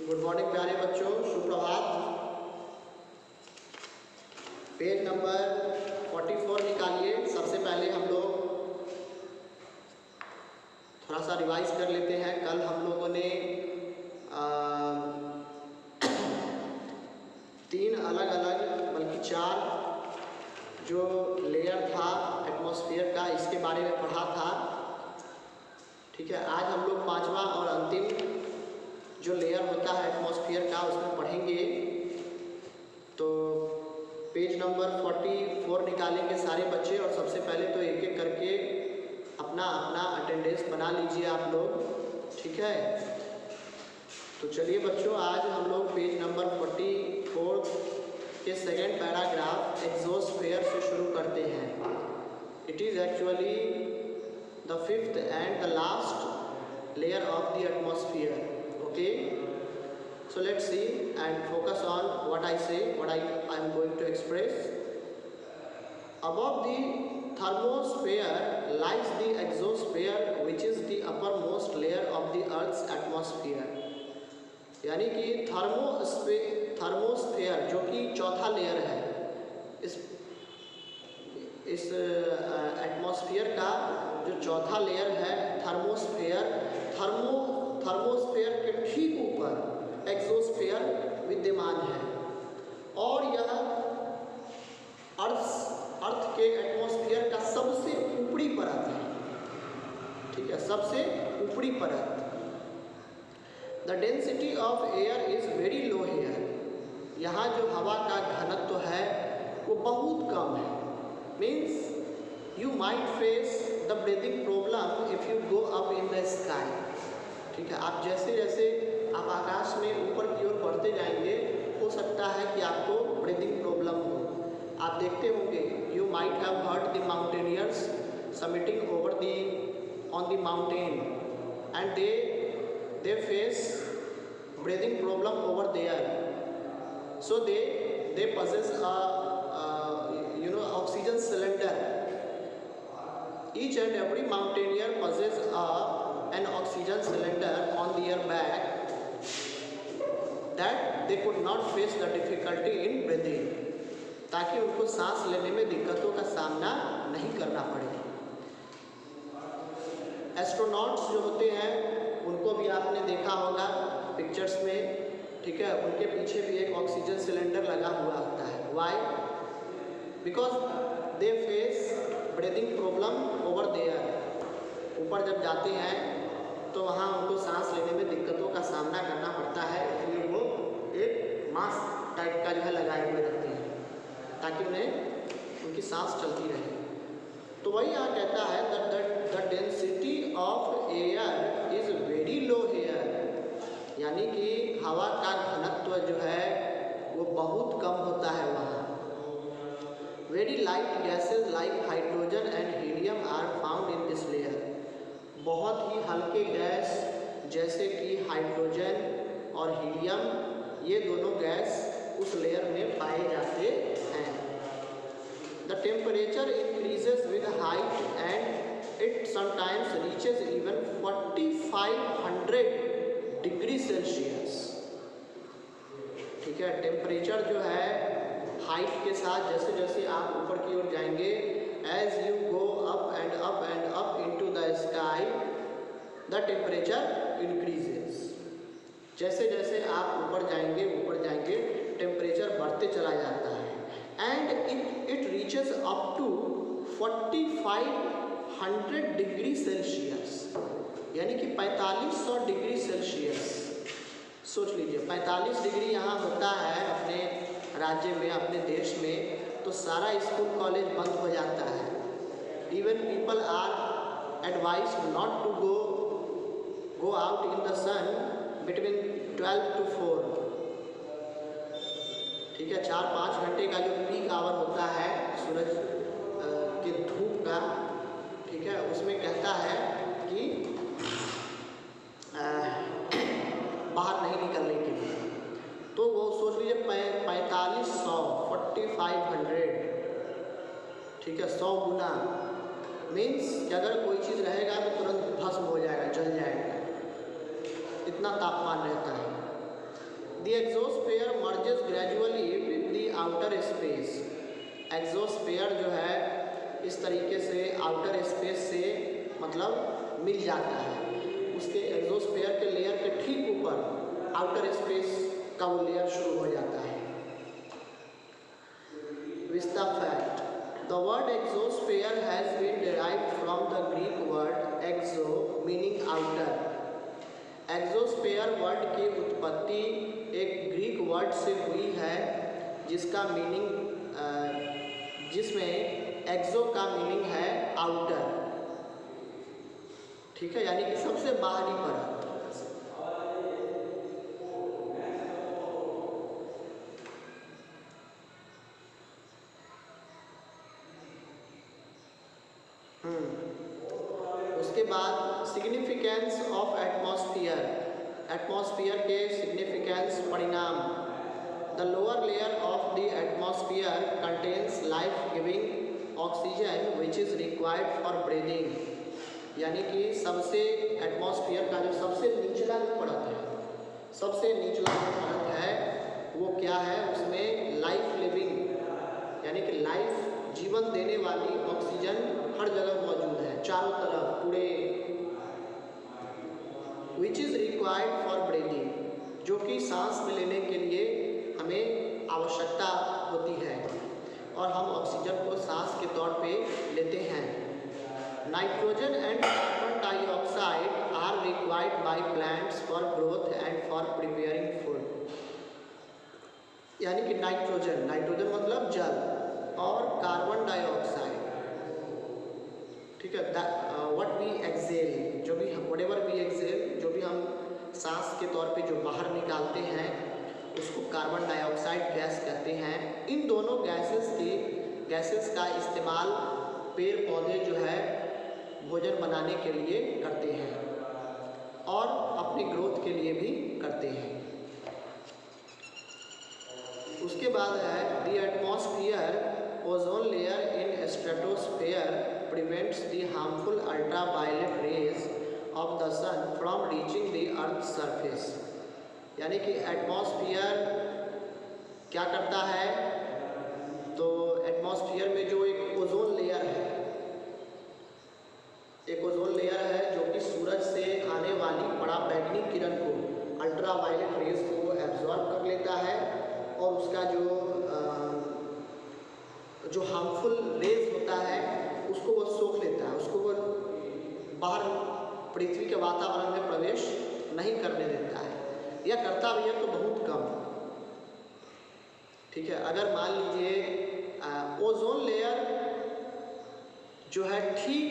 Good morning प्यारे बच्चों, सुप्रभात। पेज नंबर 44 निकालिए। सबसे पहले हम लोग थोड़ा सा रिवाइज कर लेते हैं। कल हम लोगों ने 3 अलग अलग बल्कि 4 जो लेयर था एटमॉस्फेयर का, इसके बारे में पढ़ा था। ठीक है, आज हम लोग 5वां और अंतिम जो लेयर होता है एटमॉस्फेयर का उसमें पढ़ेंगे। तो पेज नंबर 44 निकालेंगे सारे बच्चे, और सबसे पहले तो एक एक करके अपना अपना अटेंडेंस बना लीजिए आप लोग। ठीक है, तो चलिए बच्चों, आज हम लोग पेज नंबर 44 के सेकेंड पैराग्राफ एग्जोस्फेयर से शुरू करते हैं। It is actually the 5th and the last layer of the atmosphere. Okay, so let's see and focus on what I say, what I am going to express. Above the thermosphere lies the exosphere, which is the uppermost layer of the Earth's atmosphere. यानी कि thermosphere जो कि चौथा layer है इस atmosphere का, जो चौथा लेयर है थर्मोस्फेयर के ठीक ऊपर एक्सोस्फेयर विद्यमान है, और यह अर्थ के एटमॉस्फेयर का सबसे ऊपरी परत है। ठीक है, सबसे ऊपरी परत। The density of air is very low here. यहाँ जो हवा का घनत्व है वो बहुत कम है। Means you might face the breathing problem if you go up in the sky. ठीक है, आप जैसे जैसे आप आकाश में ऊपर की ओर बढ़ते जाएंगे, हो सकता है कि आपको ब्रीथिंग प्रॉब्लम हो। आप देखते होंगे, you might have heard the mountaineers submitting over on the mountain and they face breathing problem over there, so they possess a oxygen cylinder. Each and every mountaineer possess an oxygen cylinder on their back, that they could not face the difficulty in breathing, ताकि उनको सांस लेने में दिक्कतों का सामना नहीं करना पड़े। एस्ट्रोनॉट्स जो होते हैं उनको भी आपने देखा होगा पिक्चर्स में। ठीक है, उनके पीछे भी एक ऑक्सीजन सिलेंडर लगा हुआ होता है। Why? Because they face breathing problem over there. ऊपर जब जाते हैं तो वहाँ उनको सांस लेने में दिक्कतों का सामना करना पड़ता है, इसलिए वो एक मास्क टाइप का जो है लगाए हुए रहते हैं ताकि उन्हें उनकी सांस चलती रहे। तो वही यहाँ कहता है the density of air is very low here, यानी कि हवा का घनत्व जो है वो बहुत कम होता है वहाँ। Very light gases like hydrogen and helium are found in this layer. बहुत ही हल्के गैस जैसे कि हाइड्रोजन और हीलियम, ये दोनों गैस उस लेयर में पाए जाते हैं। The temperature increases with height and it sometimes reaches even 4500 degree Celsius. ठीक है, टेम्परेचर जो है हाइट के साथ जैसे जैसे आप ऊपर की ओर जाएंगे, as you go up and up and up into the sky the temperature increases. जैसे जैसे आप ऊपर जाएंगे टेम्परेचर बढ़ते चला जाता है, and it reaches up to 4500 degree Celsius, यानी कि 4500 डिग्री सेल्सियस। सोच लीजिए, 45 डिग्री यहाँ होता है अपने राज्य में, अपने देश में, तो सारा स्कूल कॉलेज बंद हो जाता है। Even people are advised not to go out in the sun between 12 to 4। ठीक है, 4-5 घंटे का जो पीक आवर होता है सूरज की धूप का, ठीक है, उसमें कहता है कि बाहर नहीं निकलने के लिए। तो वो सोच लीजिए 4500 ठीक है, 100 गुना। मीन्स कि अगर कोई चीज़ रहेगा तो तुरंत भस्म हो जाएगा, जल जाएगा, इतना तापमान रहता है। The exosphere merges gradually with the outer space. Exosphere जो है इस तरीके से आउटर स्पेस से मतलब मिल जाता है, उसके एक्सोस्फीयर के लेयर के ठीक ऊपर आउटर स्पेस का वो लेयर शुरू हो जाता है। Vista fact, the word exosphere has been derived from the Greek word exo meaning outer. Exosphere word की उत्पत्ति एक ग्रीक वर्ड से हुई है जिसका मीनिंग जिसमें एक्सो का मीनिंग है आउटर, ठीक है, यानी कि सबसे बाहरी परत। उसके बाद सिग्निफिकेंस ऑफ एटमॉस्फेयर, एटमॉस्फेयर के सिग्निफिकेंस परिणाम। The lower layer of the atmosphere contains life giving oxygen which is required for breathing, यानी कि सबसे एटमॉस्फेयर का जो सबसे निचला जो परत है, सबसे निचला जो परत है वो क्या है, उसमें लाइफ लिविंग यानी कि लाइफ जीवन देने वाली ऑक्सीजन हर जगह मौजूद है, चारों तरफ पूरे, which is required for breathing, जो कि सांस में लेने के लिए हमें आवश्यकता होती है और हम ऑक्सीजन को सांस के तौर पे लेते हैं। Nitrogen and carbon dioxide are required by plants for growth and for preparing food, यानी कि नाइट्रोजन, नाइट्रोजन मतलब जल, और कार्बन डाइऑक्साइड, ठीक है, व्हाट वी एक्सेल, जो भी हम व्हाटएवर वी एक्सेल, जो भी हम सांस के तौर पे जो बाहर निकालते हैं उसको कार्बन डाइऑक्साइड गैस कहते हैं। इन दोनों गैसेस का इस्तेमाल पेड़ पौधे जो है भोजन बनाने के लिए करते हैं और अपनी ग्रोथ के लिए भी करते हैं। उसके बाद है the atmosphere ozone layer in stratosphere prevents the harmful ultraviolet rays of the sun from reaching the earth surface, यानी कि एटमॉस्फेयर क्या करता है, तो एटमॉस्फेयर में जो एक ओजोन लेयर है, एक ओजोन लेयर है जो कि सूरज से आने वाली पराबैंगनी किरण को, अल्ट्रावायलेट रेज को एब्जॉर्ब कर लेता है और उसका जो हार्मफुल रेज होता है उसको वो सोख लेता है, उसको वो बाहर पृथ्वी के वातावरण में प्रवेश नहीं करने देता है, या करता भी है तो बहुत कम, ठीक है। अगर मान लीजिए ओजोन लेयर जो है ठीक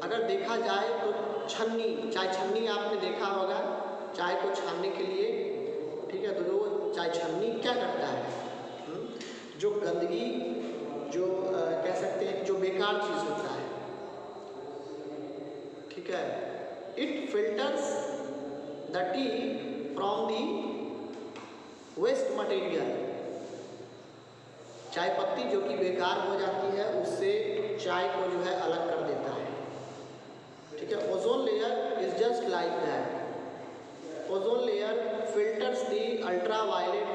अगर देखा जाए तो छन्नी, चाय छन्नी आपने देखा होगा चाय को छानने के लिए, ठीक है, तो वो चाय छन्नी क्या करता है, जो गंदगी, जो कह सकते हैं जो बेकार चीज़ होता है, ठीक है, it filters the tea from the waste material, चाय पत्ती जो कि बेकार हो जाती है उससे चाय को जो है अलग कर देता है, ठीक है। Ozone layer is just like that, ozone layer filters the ultraviolet,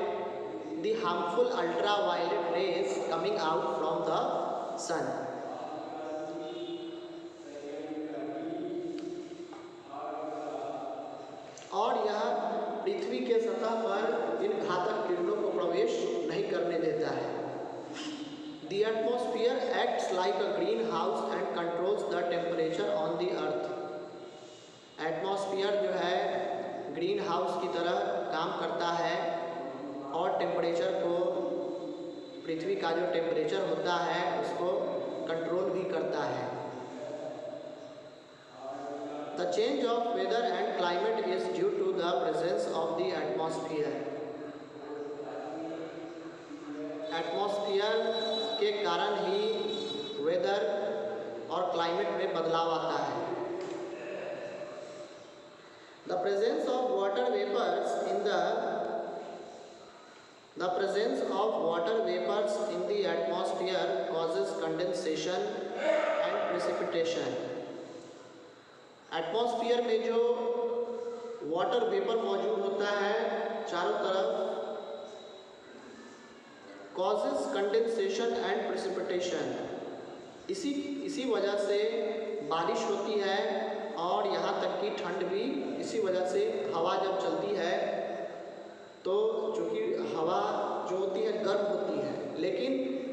the harmful ultraviolet rays coming out from the sun. और यह पृथ्वी के सतह पर इन घातक किरणों को प्रवेश नहीं करने देता है। The atmosphere acts like a greenhouse and controls the temperature on the earth. Atmosphere जो है ग्रीन हाउस की तरह काम करता है और टेम्परेचर को, पृथ्वी का जो टेम्परेचर होता है उसको कंट्रोल भी करता है। The change of weather and climate is due to the presence of the atmosphere. Atmosphere के कारण ही वेदर और क्लाइमेट में बदलाव आता है। The presence of water vapors in the atmosphere causes condensation and precipitation. Atmosphere में जो वाटर वेपर मौजूद होता है चारों तरफ, causes कंडेंसेशन एंड प्रेसिपिटेशन, इसी वजह से बारिश होती है और यहाँ तक कि ठंड भी इसी वजह से। हवा जब चलती है तो चूँकि हवा जो होती है गर्म होती है, लेकिन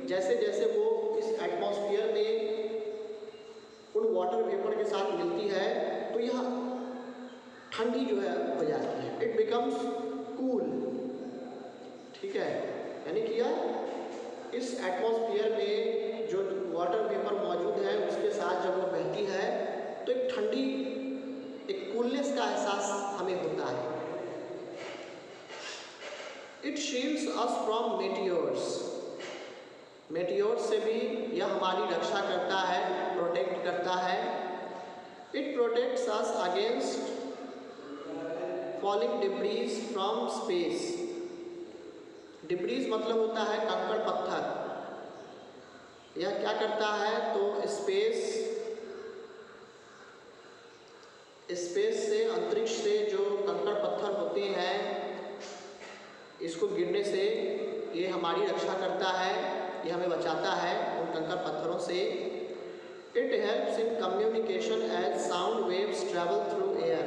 जैसे जैसे वो इस एटमॉस्फेयर में उन वाटर वेपर के साथ मिलती है तो यह ठंडी जो है हो जाती है, इट बिकम्स कूल। ठीक है, यानी कि यह इस एटमॉस्फेयर में जो वाटर वेपर मौजूद है उसके साथ जब वो बहती है तो एक ठंडी, एक कूलनेस का एहसास हमें होता है। It shields us from meteors, meteors से भी यह हमारी रक्षा करता है, प्रोटेक्ट करता है। It protects us against falling debris from space. Debris मतलब होता है कंकड़ पत्थर। यह क्या करता है तो स्पेस से, अंतरिक्ष से जो कंकड़ पत्थर होते हैं इसको गिरने से ये हमारी रक्षा करता है, ये हमें बचाता है उन कंकड़ पत्थरों से। It helps in communication as sound waves travel through air.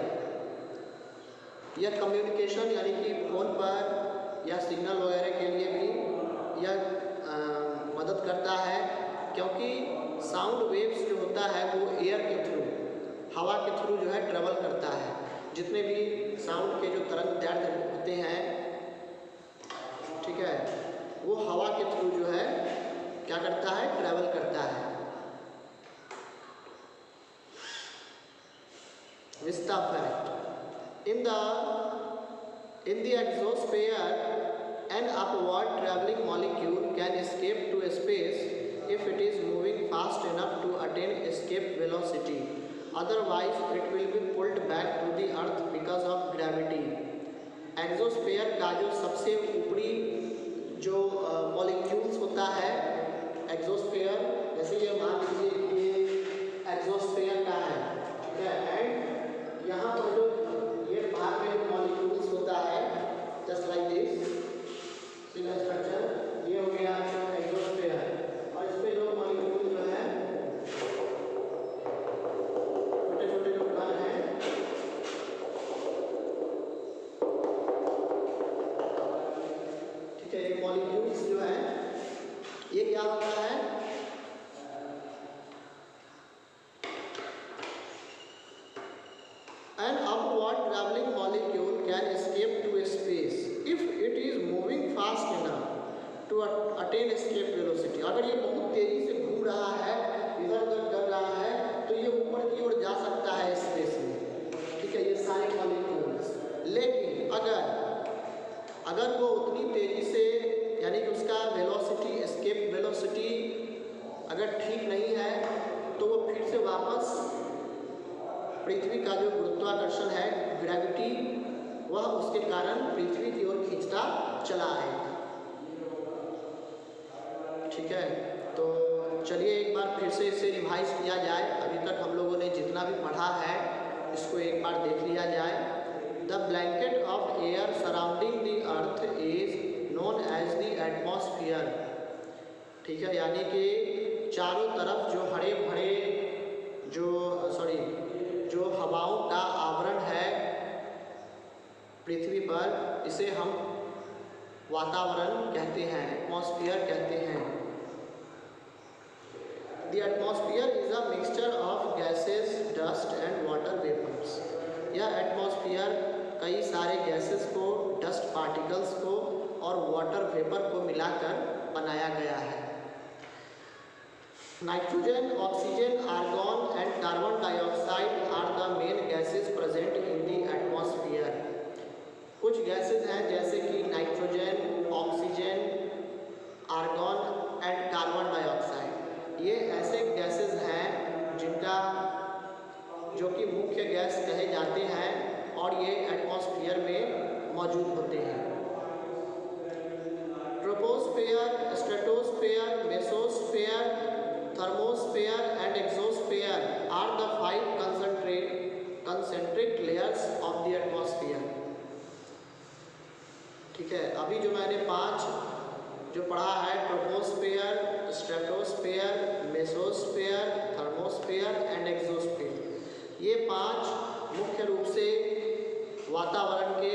यह कम्युनिकेशन यानी कि फ़ोन पर या सिग्नल वगैरह के लिए भी यह मदद करता है, क्योंकि साउंड वेव्स जो होता है वो एयर के थ्रू, हवा के थ्रू जो है ट्रेवल करता है। जितने भी साउंड के जो तरंग दैर्ध्य होते हैं, ठीक है, वो हवा के थ्रू जो है क्या करता है, ट्रेवल करता है। Vista fact, in the exosphere an upward traveling molecule can escape to space if it is moving fast enough to attain escape velocity, otherwise it will be pulled back to the earth because of gravity। Exosphere का जो सबसे ऊपरी जो molecules होता है, exosphere, जैसे ये मान लीजिए कि ये एक्सोस्फेयर का है, ठीक है, एंड यहाँ पर जो ये भाग में जो मॉलिक्यूल्स होता है just like this single structure, ये हो गया एक्सोस्फेयर। और इस पे जो मॉलिक्यूल जो है छोटे छोटे जो कण हैं, ठीक है, ये मॉलिक्यूल्स जो है ये क्या होता है, an upward traveling molecule can escape to space if it is moving fast enough to attain escape velocity। अगर ये बहुत तेजी से घूम रहा है, इधर उधर कर रहा है, तो ये ऊपर की ओर जा सकता है स्पेस में, ठीक है, ये सारे मॉलिक्यूल्स। लेकिन अगर वो उतनी तेजी से, यानी कि उसका वेलोसिटी, एस्केप वेलोसिटी अगर ठीक नहीं है, तो वो फिर से वापस पृथ्वी का जो गुरुत्वाकर्षण है, ग्रेविटी, वह उसके कारण पृथ्वी की ओर खींचता चला आएगा। ठीक है, तो चलिए एक बार फिर से इसे रिवाइज किया जाए। अभी तक हम लोगों ने जितना भी पढ़ा है इसको एक बार देख लिया जाए। The blanket of air surrounding the earth is known as the atmosphere. ठीक है, यानी कि चारों तरफ जो हरे भरे जो हवाओं का आवरण है पृथ्वी पर, इसे हम वातावरण कहते हैं, एटमॉस्फेयर कहते हैं। The atmosphere is a mixture of gases, dust and water vapours. यह एटमॉस्फेयर कई सारे गैसेस को, डस्ट पार्टिकल्स को और वाटर वेपर को मिलाकर बनाया गया है। Nitrogen, oxygen, argon and carbon dioxide are the main gases present in the atmosphere. कुछ गैसेस हैं जैसे कि nitrogen, oxygen, argon and carbon dioxide. ये ऐसे गैसेस हैं जो कि मुख्य गैस कहे जाते हैं और ये एटमॉस्फेयर में मौजूद होते हैं। Troposphere, stratosphere, mesosphere, thermosphere and exosphere are the 5 concentric layers of the atmosphere। ठीक है, अभी जो मैंने 5 जो पढ़ा है, troposphere, stratosphere, mesosphere, thermosphere and exosphere, ये 5 मुख्य रूप से वातावरण के,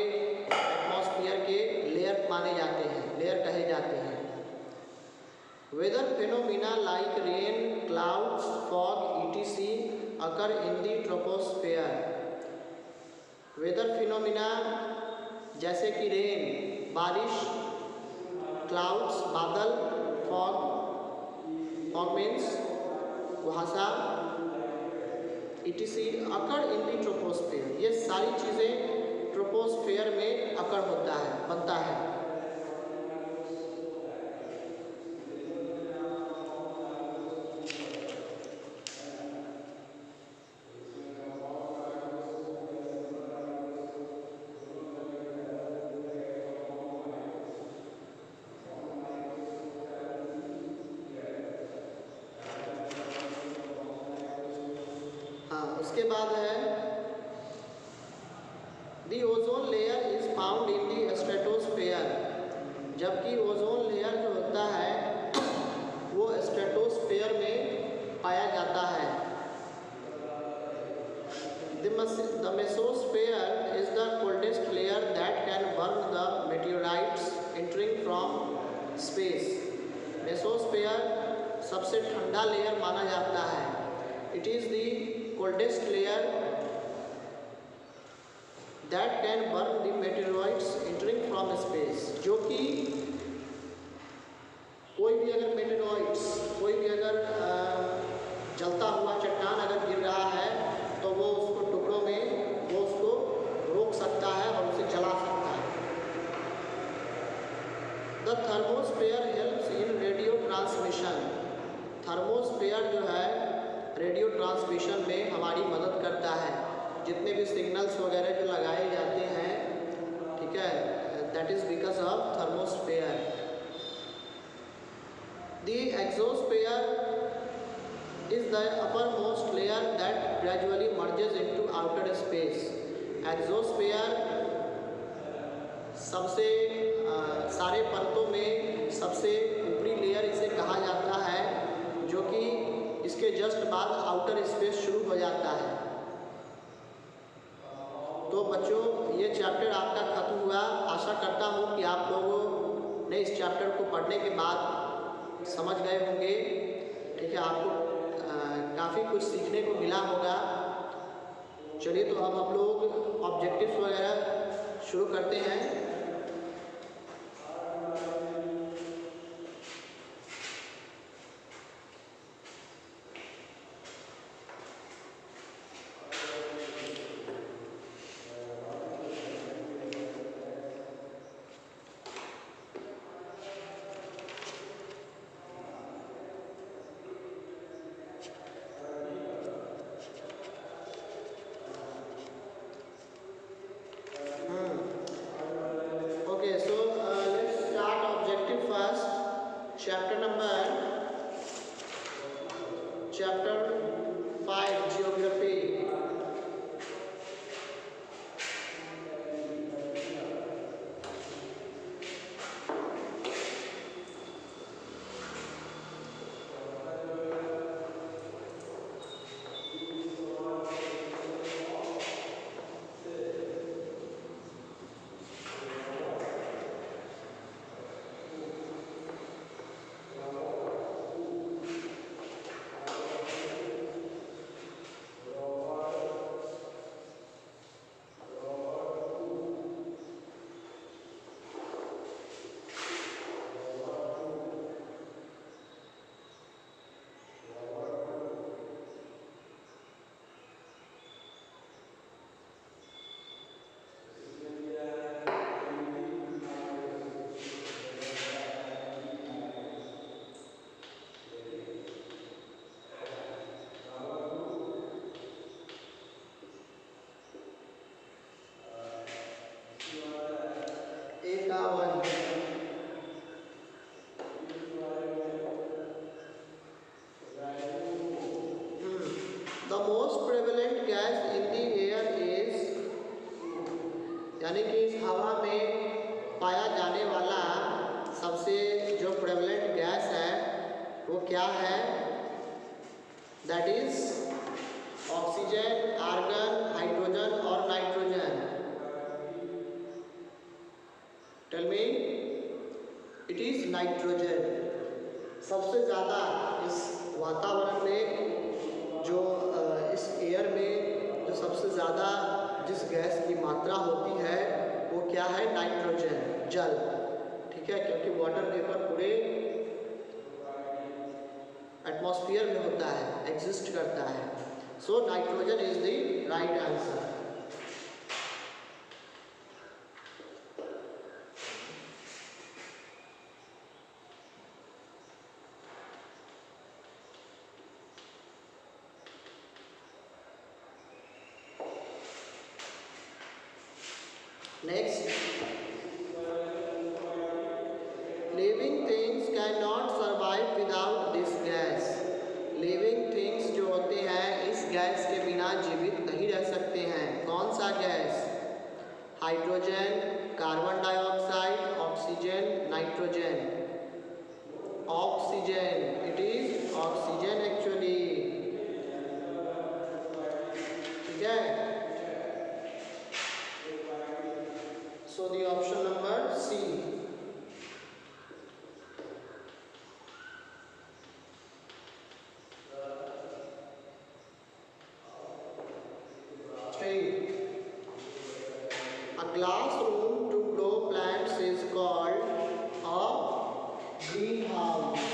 एटमॉस्फेयर के लेयर माने जाते हैं, लेयर कहे जाते हैं। Weather phenomena like rain, clouds, fog etc occur in the troposphere। Weather phenomena जैसे कि रेन बारिश, क्लाउड्स बादल, फॉग, फॉग मीन्स कुहासा etc occur in the troposphere, ये सारी चीज़ें ट्रोपोस्फेयर में अकर होता है, बनता है। उसके बाद है the ozone layer is found in the stratosphere, जबकि ओजोन लेयर जो होता है वो स्ट्रेटोस्फेयर में पाया जाता है। The mesosphere is the coldest layer that can burn the meteorites entering from space. Mesosphere सबसे ठंडा लेयर माना जाता है। It is the coldest layer that can burn the meteoroids entering from space, जो कि कोई भी अगर मेटेरॉइड्स, कोई भी अगर जलता हुआ चट्टान अगर गिर रहा है तो वो उसको टुकड़ों में वो उसको रोक सकता है और उसे जला सकता है। The thermosphere helps in radio transmission. Thermosphere जो है रेडियो ट्रांसमिशन में हमारी मदद करता है। जितने भी सिग्नल्स वगैरह जो लगाए जाते हैं, ठीक है, that is because of thermosphere. The exosphere is the upper most layer that gradually merges into outer space. Exosphere सबसे सारे परतों में सबसे ऊपरी लेयर इसे कहा जाता है, जो कि इसके जस्ट बाद आउटर स्पेस शुरू हो जाता है। तो बच्चों, ये चैप्टर आपका खत्म हुआ। आशा करता हूँ कि आप लोगों ने इस चैप्टर को पढ़ने के बाद समझ गए होंगे, ठीक है, आपको काफ़ी कुछ सीखने को मिला होगा। चलिए, तो अब हम लोग ऑब्जेक्टिव्स वगैरह शुरू करते हैं। Chapter 5 Geography। The most prevalent gas in the air is, यानी कि इस हवा में पाया जाने वाला सबसे जो प्रेवलेंट गैस है वो क्या है? That is oxygen, argon, hydrogen और nitrogen. Tell me. It is nitrogen. सबसे ज़्यादा इस वातावरण में जो इस एयर में जो सबसे ज़्यादा जिस गैस की मात्रा होती है वो क्या है? नाइट्रोजन, जल। ठीक है, क्योंकि वाटर वेपर पूरे एटमॉस्फेयर में होता है, एग्जिस्ट करता है। So nitrogen is the right answer. Next, living things cannot survive without this gas. Living things जो होते हैं इस गैस के बिना जीवित नहीं रह सकते हैं। कौन सा gas? Hydrogen, carbon dioxide, oxygen, nitrogen. Oxygen, it is oxygen actually. ठीक है, so the option number C. A classroom to grow plants is called a greenhouse.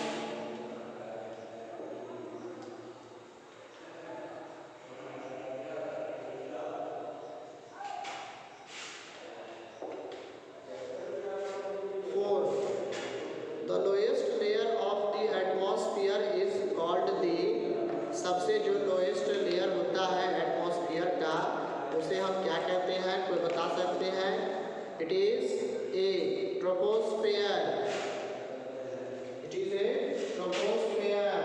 The lowest layer of the atmosphere is called the, सबसे जो lowest layer होता है atmosphere का उसे हम क्या कहते हैं? कोई बता सकते हैं? It is a troposphere. It is a troposphere.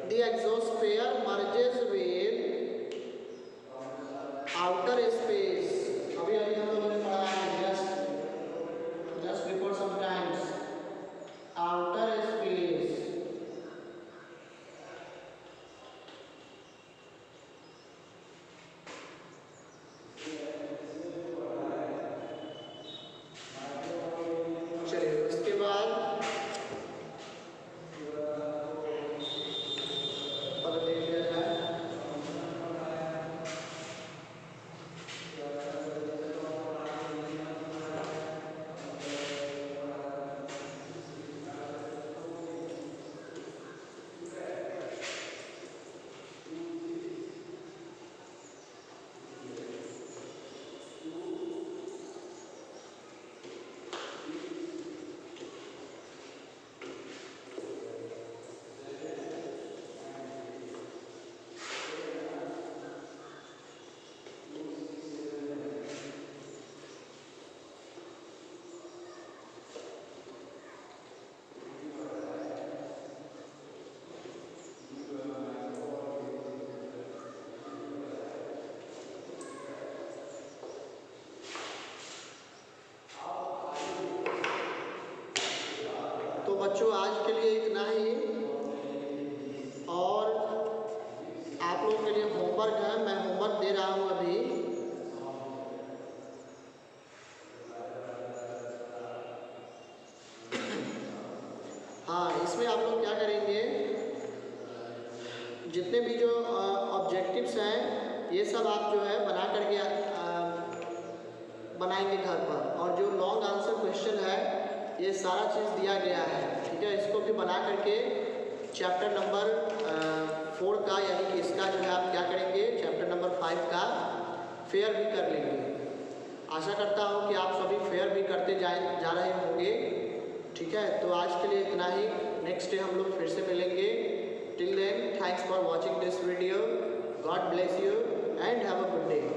The exosphere merges with outer space. अभी हम लोगों ने पढ़ा है just before some times. Outer space. चलिए उसके बाद बच्चों आज के लिए इतना ही, और आप लोगों के लिए होमवर्क है, मैं होमवर्क दे रहा हूँ अभी। हाँ, इसमें आप लोग क्या करेंगे, जितने भी जो ऑब्जेक्टिव्स हैं ये सब आप जो है बना करके बनाएंगे घर पर, और जो लॉन्ग आंसर क्वेश्चन है ये सारा चीज़ दिया गया है। ठीक है, इसको भी बना करके चैप्टर नंबर 4 का, यानी कि इसका जो है आप क्या करेंगे, चैप्टर नंबर 5 का फेयर भी कर लेंगे। आशा करता हूँ कि आप सभी फेयर भी करते जा रहे होंगे। ठीक है, तो आज के लिए इतना ही। नेक्स्ट डे हम लोग फिर से मिलेंगे। Till then, thanks for watching this video. God bless you and have a good day.